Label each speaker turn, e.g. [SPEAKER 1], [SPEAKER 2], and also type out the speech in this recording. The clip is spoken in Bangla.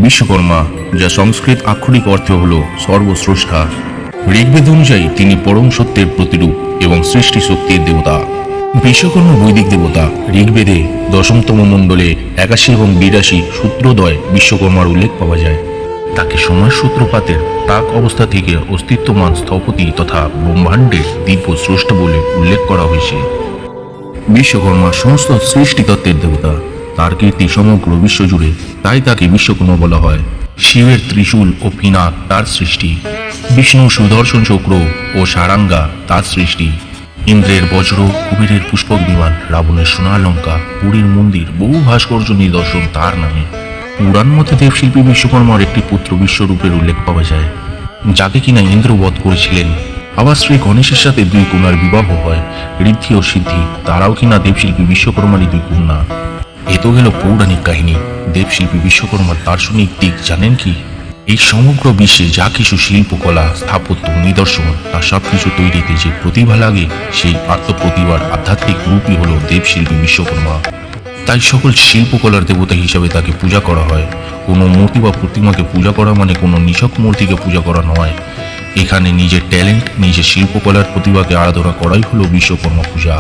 [SPEAKER 1] বিশ্বকর্মা, যা সংস্কৃত আক্ষরিক অর্থ হল সর্বস্রষ্টা। ঋগ্বেদ অনুযায়ী তিনি পরম সত্যের প্রতিরূপ এবং সৃষ্টি শক্তির দেবতা। বিশ্বকর্মা বৈদিক দেবতা। ঋগ্বেদে দশমতম মণ্ডলে 81 এবং 82 সূত্রদ্বয় বিশ্বকর্মার উল্লেখ পাওয়া যায়। তাকে সময় সূত্রপাতের প্রাক অবস্থা থেকে অস্তিত্বমান স্থপতি তথা ব্রহ্মাণ্ডের দিব্য স্রষ্টা বলে উল্লেখ করা হয়েছে। বিশ্বকর্মা সমস্ত সৃষ্টিতত্ত্বের দেবতা। তার কীর্তি সমগ্র বিশ্ব জুড়ে, তাই তাকে বিশ্বকর্মা বলা হয়। শিবের ত্রিশূল ও পিনাক তার সৃষ্টি। বিষ্ণু সুদর্শন চক্র ও সারাঙ্গা তার সৃষ্টি। ইন্দ্রের বজ্র, কুবেরের পুষ্পক বিমান, রাবণের সোনার লঙ্কা, পুরীর মন্দির, বহু ভাস্কর্য নিদর্শন তার নামে। পুরাণ মতে দেবশিল্পী বিশ্বকর্মার একটি পুত্র বিশ্বরূপের উল্লেখ পাওয়া যায়, যাকে কিনা ইন্দ্র বধ করেছিলেন। আবার শ্রী গণেশের সাথে 2 কন্যার বিবাহ হয়, ঋদ্ধি ও সিদ্ধি। তারাও কিনা দেবশিল্পী বিশ্বকর্মারই 2 কন্যা। এ তো গেল পৌরাণিক কাহিনী। দেবশিল্পী বিশ্বকর্মার দার্শনিক দিক জানেন কি? এই সমগ্র বিশ্বে যা কিছু শিল্পকলা, স্থাপত্য, নিদর্শন, তার সবকিছু তৈরিতে যে প্রতিভা লাগে, সেই আত্মপ্রতিভার আধ্যাত্মিক রূপই হলো দেবশিল্পী বিশ্বকর্মা। তাই সকল শিল্পকলার দেবতা হিসাবে তাকে পূজা করা হয়। কোনো মূর্তি বা প্রতিমাকে পূজা করা মানে কোনো নিছক মূর্তিকে পূজা করা নয়। এখানে নিজের ট্যালেন্ট, নিজের শিল্পকলার প্রতিভাকে আরাধনা করাই হলো বিশ্বকর্মা পূজা।